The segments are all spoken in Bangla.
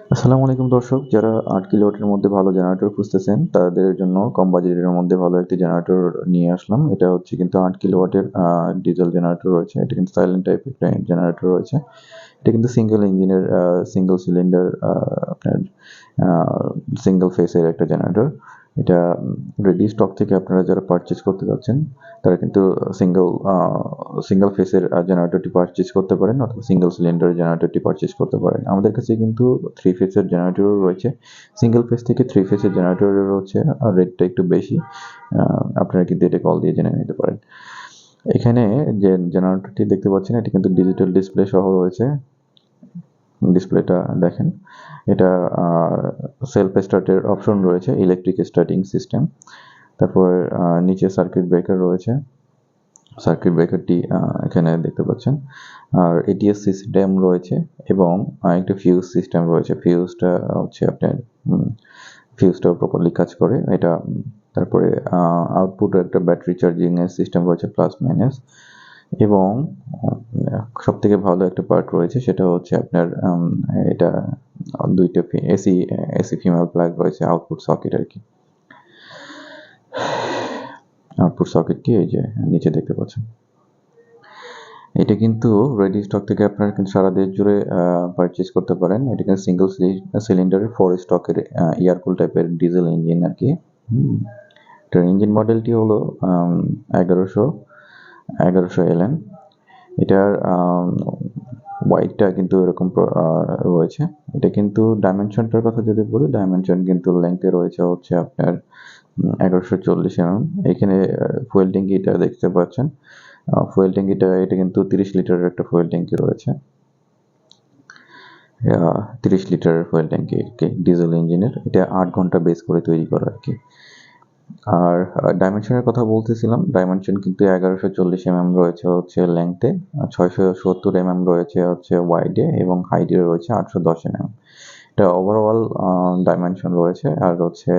আসসালামু আলাইকুম দর্শক, যারা 8 কিলোওয়াটের মধ্যে ভালো জেনারেটর খুঁজতেছেন তাদের জন্য কম বাজেটের মধ্যে ভালো একটি জেনারেটর নিয়ে আসলাম। এটা হচ্ছে কিন্তু 8 কিলোওয়াটের ডিজেল জেনারেটর রয়েছে। এটা কিন্তু সাইলেন্ট টাইপ একটা জেনারেটর রয়েছে। এটা কিন্তু সিঙ্গেল ইঞ্জিনের সিঙ্গেল সিলিন্ডার আপনার সিঙ্গেল ফেসের একটা জেনারেটর। এটা রেডি স্টক থেকে আপনারা যারা পারচেজ করতে যাচ্ছেন তারা কিন্তু সিঙ্গেল সিঙ্গেল ফেসের জেনারেটরটি পারচেজ করতে পারেন অথবা সিঙ্গেল সিলিন্ডার জেনারেটরটি পারচেজ করতে পারেন। আমাদের কাছে কিন্তু 3 ফেসের জেনারেটরও রয়েছে। সিঙ্গেল ফেস থেকে 3 ফেসের জেনারেটরের হচ্ছে রেটটা একটু বেশি। আপনারা কিন্তু এটা কল দিয়ে জেনে নিতে পারেন। এখানে যে জেনারেটরটি দেখতে পাচ্ছেন এটি কিন্তু ডিজিটাল ডিসপ্লে সহ রয়েছে। ডিসপ্লেটা দেখেন। এটা সেলফ স্টার্টের অপশন রয়েছে, ইলেকট্রিক স্টার্টিং সিস্টেম। তারপর নিচে সার্কিট ব্রেকার রয়েছে। সার্কিট ব্রেকারটি এখানে দেখতে পাচ্ছেন। আর এটিএস সিস্টেম রয়েছে এবং একটা ফিউজ সিস্টেম রয়েছে। ফিউজটা হচ্ছে আপনার ফিউজটাও প্রপারলি কাজ করে এটা। তারপরে আউটপুট একটা ব্যাটারি চার্জিং এর সিস্টেম রয়েছে প্লাস মাইনাস। এবং সবথেকে ভালো একটা পার্ট রয়েছে সেটা হচ্ছে আপনার এটা দুইটা এসি ফিমেল প্লাগ রয়েছে আউটপুট সকেট আর কি। আউটপুট সকেটটি এই যে নিচে দেখতে পাচ্ছেন। এটা কিন্তু রেডি স্টক থেকে আপনারা কিন্তু সারা দেশ জুড়ে পারচেজ করতে পারেন। এটা কিন্তু সিঙ্গেল সিলিন্ডারের 4 স্টকের এয়ার কুল টাইপের ডিজেল ইঞ্জিন আর কি। এটার ইঞ্জিন মডেলটি হলো 1100 এলএন। এটার ওয়াইডটা কিন্তু এরকম রয়েছে। এটা কিন্তু ডাইমেনশনটার কথা যদি বলি, ডাইমেনশন কিন্তু লেংথে রয়েছে হচ্ছে আপনার 1140 এখানে ফুয়েল ট্যাঙ্কিটা দেখতে পাচ্ছেন। ফুয়েল ট্যাঙ্কিটা এটা কিন্তু 30 লিটারের একটা ফুয়েল ট্যাঙ্কি রয়েছে। 30 লিটারের ফুয়েল ট্যাঙ্কি ডিজেল ইঞ্জিনের। এটা 8 ঘন্টা বেস করে তৈরি করা আর কি। আর ডাইমেনশনের কথা বলতেছিলাম, ডাইমেনশন কিন্তু 1140 রয়েছে হচ্ছে লেংথে, 670 রয়েছে হচ্ছে ওয়াইডে এবং হাইটে রয়েছে 810 এটা ওভারঅল ডাইমেনশন রয়েছে। আর হচ্ছে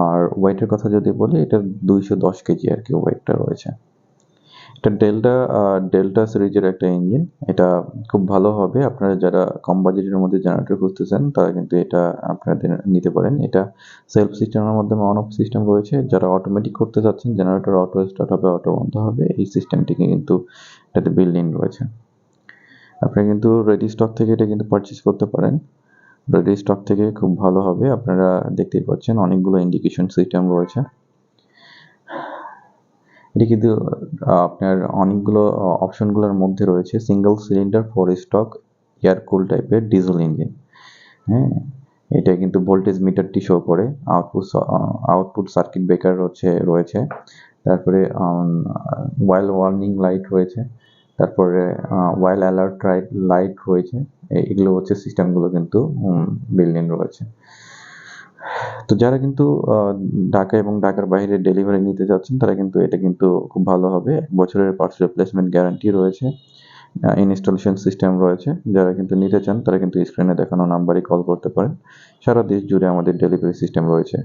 আর ওয়েটের কথা যদি বলি, এটা 210 কেজি আর কি ওয়েটটা রয়েছে। এটা ডেল্টা সিরিজের একটা ইঞ্জিন। এটা খুব ভালো হবে। আপনারা যারা কম বাজেটের মধ্যে জেনারেটর খুঁজতেছেন তারা কিন্তু এটা আপনাদের নিতে পারেন। এটা সেলফ সিস্টেমের মাধ্যমে অন অফ সিস্টেম রয়েছে। যারা অটোমেটিক করতে চাচ্ছেন, জেনারেটর অটো স্টার্ট হবে, অটো বন্ধ হবে, এই সিস্টেমটিকে কিন্তু এটাতে বিল্ড ইন রয়েছে। আপনারা কিন্তু রেডি স্টক থেকে এটা কিন্তু পারচেজ করতে পারেন। রেডি স্টক থেকে খুব ভালো হবে। আপনারা দেখতেই পাচ্ছেন অনেকগুলো ইন্ডিকেশন সিস্টেম রয়েছে। এটি কিন্তু আপনার অনেকগুলো অপশনগুলোর মধ্যে রয়েছে সিঙ্গেল সিলিন্ডার 4 স্টক এয়ার কুল টাইপের ডিজেল ইঞ্জিন। হ্যাঁ, এটা কিন্তু ভোল্টেজ মিটারটি শো করে। আউটপুট সার্কিট ব্রেকার রয়েছে। তারপরে ওয়াইল ওয়ার্নিং লাইট রয়েছে। তারপরে ওয়াইল অ্যালার্ট লাইট রয়েছে। এগুলো হচ্ছে সিস্টেমগুলো কিন্তু বিল্ড ইন রয়েছে। তো যারা কিন্তু ঢাকা এবং ঢাকার বাইরে ডেলিভারি নিতে চাচ্ছেন তারা কিন্তু এটা কিন্তু খুব ভালো হবে। 1 বছরের পার্টস রিপ্লেসমেন্ট গ্যারান্টি রয়েছে। ইনস্টলেশন সিস্টেম রয়েছে। যারা কিন্তু নিতে চান তারা কিন্তু স্ক্রিনে দেখানো নাম্বারে কল করতে পারেন। সারা দেশ জুড়ে আমাদের ডেলিভারি সিস্টেম রয়েছে।